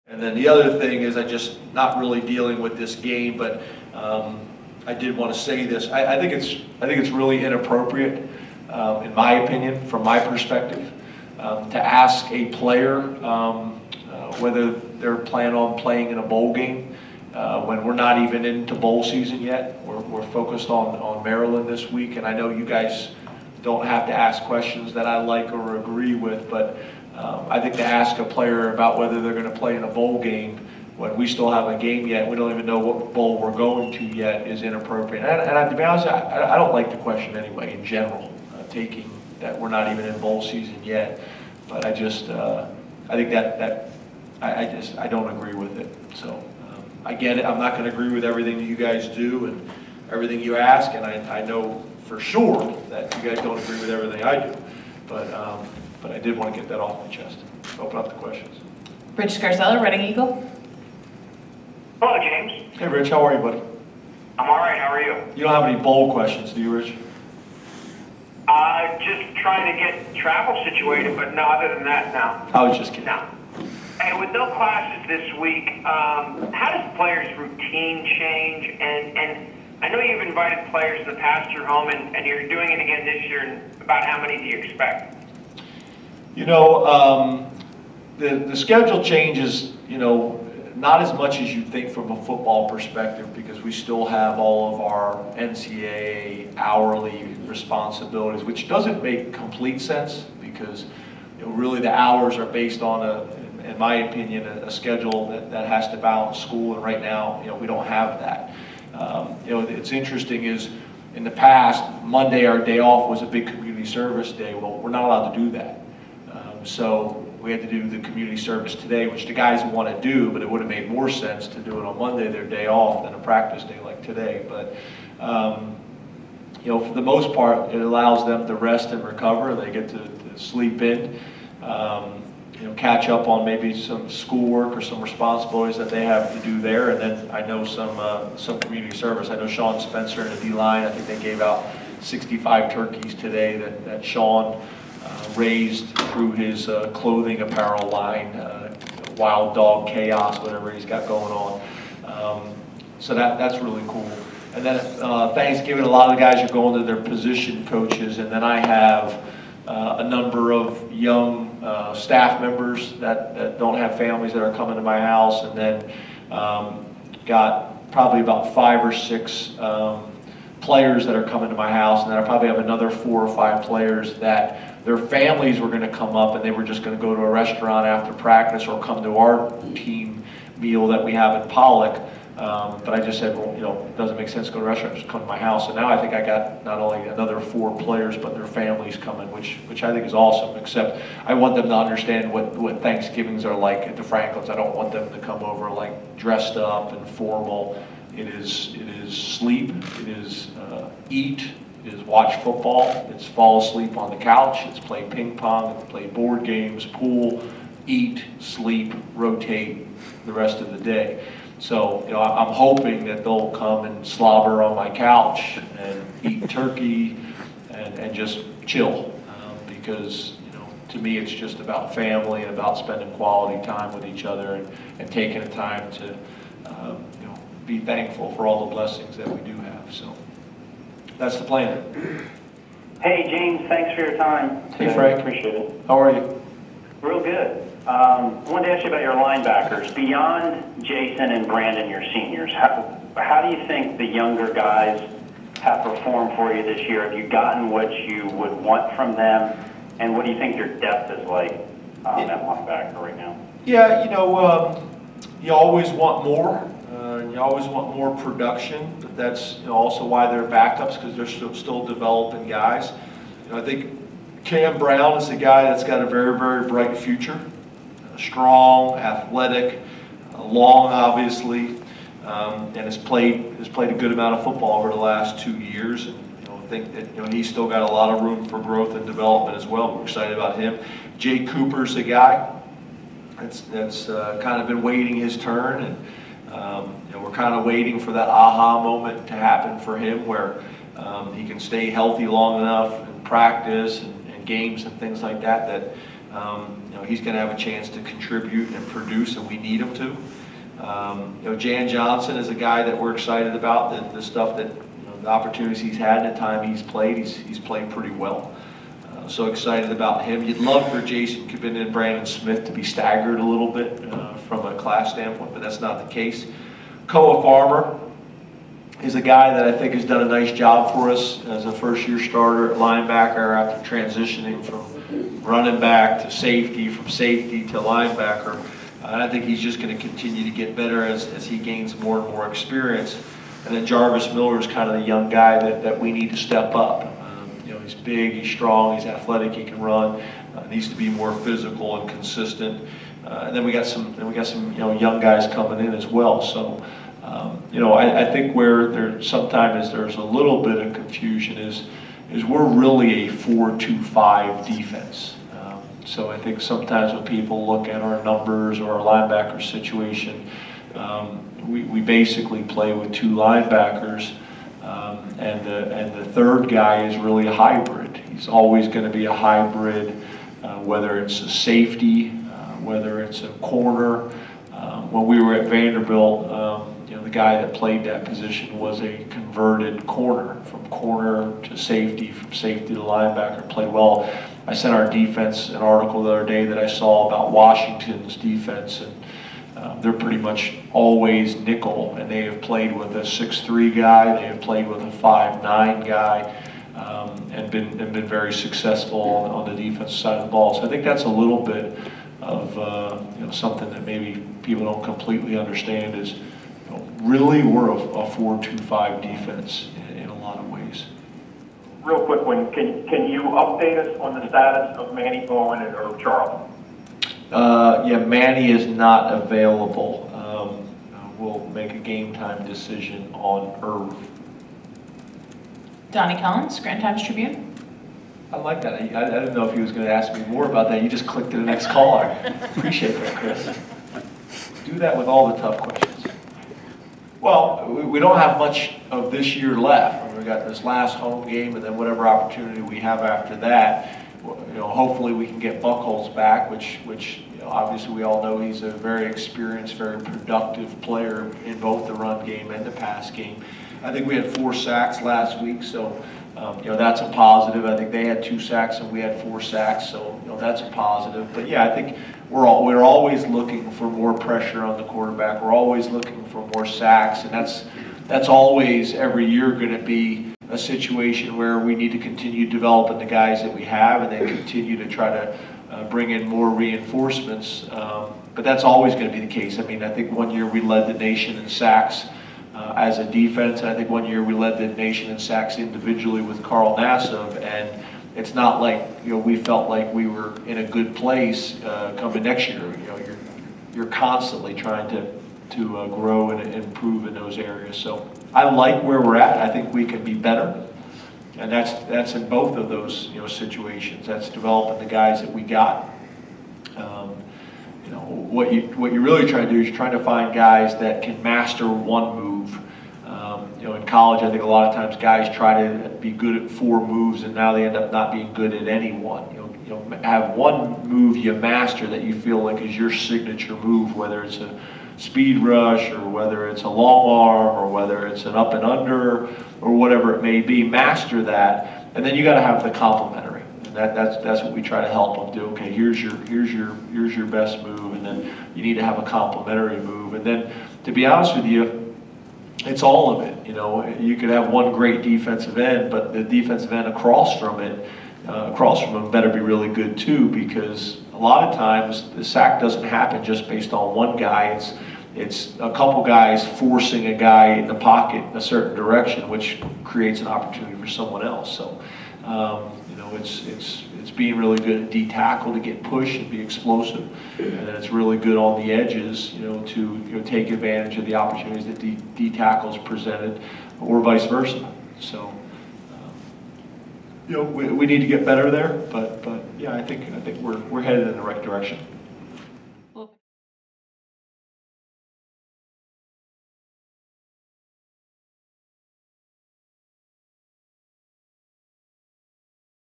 And then the other thing is, I just not really dealing with this game, but I did want to say this. I think it's really inappropriate, in my opinion, from my perspective, to ask a player whether they're planning on playing in a bowl game when we're not even into bowl season yet. We're focused on Maryland this week, and I know you guys don't have to ask questions that I like or agree with, but I think to ask a player about whether they're going to play in a bowl game when we still have a game yet, we don't even know what bowl we're going to yet, is inappropriate. And to be honest, I don't like the question anyway, in general, taking that we're not even in bowl season yet. But I just, I think I don't agree with it. So I get it. I'm not going to agree with everything that you guys do and everything you ask, and I know for sure that you guys don't agree with everything I do. But I did want to get that off my chest. Open up the questions. Rich Scarcella, Reading Eagle. Hello, James. Hey, Rich. How are you, buddy? I'm all right. How are you? You don't have any bowl questions, do you, Rich? Just trying to get travel situated, but no, other than that, no. I was just kidding. No. And with no classes this week, how does players' routine change? And I know you've invited players in the past to your home, and you're doing it again this year. And about how many do you expect? You know, the schedule changes, you know, not as much as you think from a football perspective, because we still have all of our NCAA hourly responsibilities, which doesn't make complete sense, because you know, really the hours are based on in my opinion, a schedule that has to balance school, and right now, you know, we don't have that. You know, it's interesting is, in the past, Monday, our day off, was a big community service day. Well, we're not allowed to do that. So we had to do the community service today, which the guys want to do, but it would have made more sense to do it on Monday, their day off, than a practice day like today. But you know, for the most part, it allows them to rest and recover. They get to sleep in, you know, catch up on maybe some schoolwork or some responsibilities that they have to do there. And then I know some community service. I know Sean Spencer and the D-line, I think they gave out 65 turkeys today that Sean raised through his clothing apparel line, Wild Dog Chaos, whatever he's got going on. So that's really cool. And then Thanksgiving, a lot of the guys are going to their position coaches, and then I have a number of young staff members that don't have families that are coming to my house, and then got probably about 5 or 6 players that are coming to my house, and then I probably have another 4 or 5 players that their families were going to come up and they were just going to go to a restaurant after practice or come to our team meal that we have in Pollock. But I just said, well, you know, it doesn't make sense to go to a restaurant, just come to my house. So now I think I got not only another 4 players, but their families coming, which I think is awesome, except I want them to understand what Thanksgivings are like at the Franklins. I don't want them to come over like dressed up and formal. It is sleep, it is eat, it is watch football, it's fall asleep on the couch, it's play ping pong, it's play board games, pool, eat, sleep, rotate the rest of the day. So, you know, I'm hoping that they'll come and slobber on my couch and eat turkey and just chill, because, you know, to me it's just about family and about spending quality time with each other and taking the time to, you know, be thankful for all the blessings that we do have. So that's the plan. Hey, James, thanks for your time. Hey, Frank. Appreciate it. How are you? Real good. I wanted to ask you about your linebackers. Beyond Jason and Brandon, your seniors, how do you think the younger guys have performed for you this year? Have you gotten what you would want from them? And what do you think your depth is like at linebacker right now? Yeah, you know, you always want more. You always want more production, but that's, you know, also why they're backups, because they're still developing guys. You know, I think Cam Brown is a guy that's got a very, very bright future. Strong, athletic, long, obviously, and has played a good amount of football over the last 2 years. And, you know, I think that, you know, he's still got a lot of room for growth and development as well. We're excited about him. Jay Cooper's a guy that's kind of been waiting his turn, and you know, we're kind of waiting for that aha moment to happen for him, where he can stay healthy long enough in practice and games and things like that He's going to have a chance to contribute and produce, and we need him to. Jan Johnson is a guy that we're excited about. The stuff that, the opportunities he's had and the time he's played pretty well. So excited about him. You'd love for Jason Cabin and Brandon Smith to be staggered a little bit from a class standpoint, but that's not the case. Koa Farmer is a guy that I think has done a nice job for us as a first-year starter at linebacker after transitioning from running back to safety, from safety to linebacker. And I think he's just going to continue to get better as he gains more and more experience. And then Jarvis Miller is kind of the young guy that we need to step up. He's big, he's strong, he's athletic, he can run. Needs to be more physical and consistent. And then we got some young guys coming in as well. So. I think where there's a little bit of confusion is we're really a 4-2-5 defense. So I think sometimes when people look at our numbers or our linebacker situation, we basically play with 2 linebackers, and the third guy is really a hybrid. He's always going to be a hybrid, whether it's a safety, whether it's a corner. When we were at Vanderbilt, the guy that played that position was a converted corner, from corner to safety, from safety to linebacker, played well. I sent our defense an article the other day that I saw about Washington's defense, and they're pretty much always nickel, and they have played with a 6'3" guy, they have played with a 5'9" guy, and been very successful on the defensive side of the ball. So I think that's a little bit of something that maybe people don't completely understand is, really we're a 4-2-5 defense in a lot of ways. Real quick one, can you update us on the status of Manny Bowen or Charles? Yeah, Manny is not available. We'll make a game time decision on Irv. Donnie Collins, Grand Times Tribune. I like that. I didn't know if he was going to ask me more about that. You just clicked to the next caller. Appreciate that, Chris. Do that with all the tough questions. Well, we don't have much of this year left. We've got this last home game, and then whatever opportunity we have after that. Hopefully we can get Buckholz back, which obviously we all know he's a very experienced, very productive player in both the run game and the pass game. I think we had 4 sacks last week, so that's a positive. I think they had 2 sacks and we had 4 sacks, so that's a positive. But yeah, I think we're always looking for more pressure on the quarterback. We're always looking for more sacks, and that's always every year going to be a situation where we need to continue developing the guys that we have, and then continue to try to bring in more reinforcements. But that's always going to be the case. I mean, I think one year we led the nation in sacks as a defense, and I think one year we led the nation in sacks individually with Carl Nassib, and it's not like we felt like we were in a good place coming next year. You're constantly trying to grow and improve in those areas. So I like where we're at. I think we can be better, and that's in both of those situations. That's developing the guys that we got. What you really try to do is you're trying to find guys that can master one move. In college, I think a lot of times guys try to be good at 4 moves, and now they end up not being good at any one. Have one move you master that you feel like is your signature move, whether it's a speed rush or whether it's a long arm or whether it's an up and under or whatever it may be. Master that, and then you got to have the complementary. And that's what we try to help them do. Okay, here's your best move, and then you need to have a complementary move. And then, to be honest with you, it's all of it. You could have one great defensive end, but the defensive end across from him better be really good too, because a lot of times the sack doesn't happen just based on one guy. It's a couple guys forcing a guy in the pocket in a certain direction, which creates an opportunity for someone else. So, it's being really good at D-tackle to get push and be explosive, and then it's really good on the edges, to take advantage of the opportunities that D-tackles presented, or vice versa. So, we need to get better there, but yeah, I think we're headed in the right direction.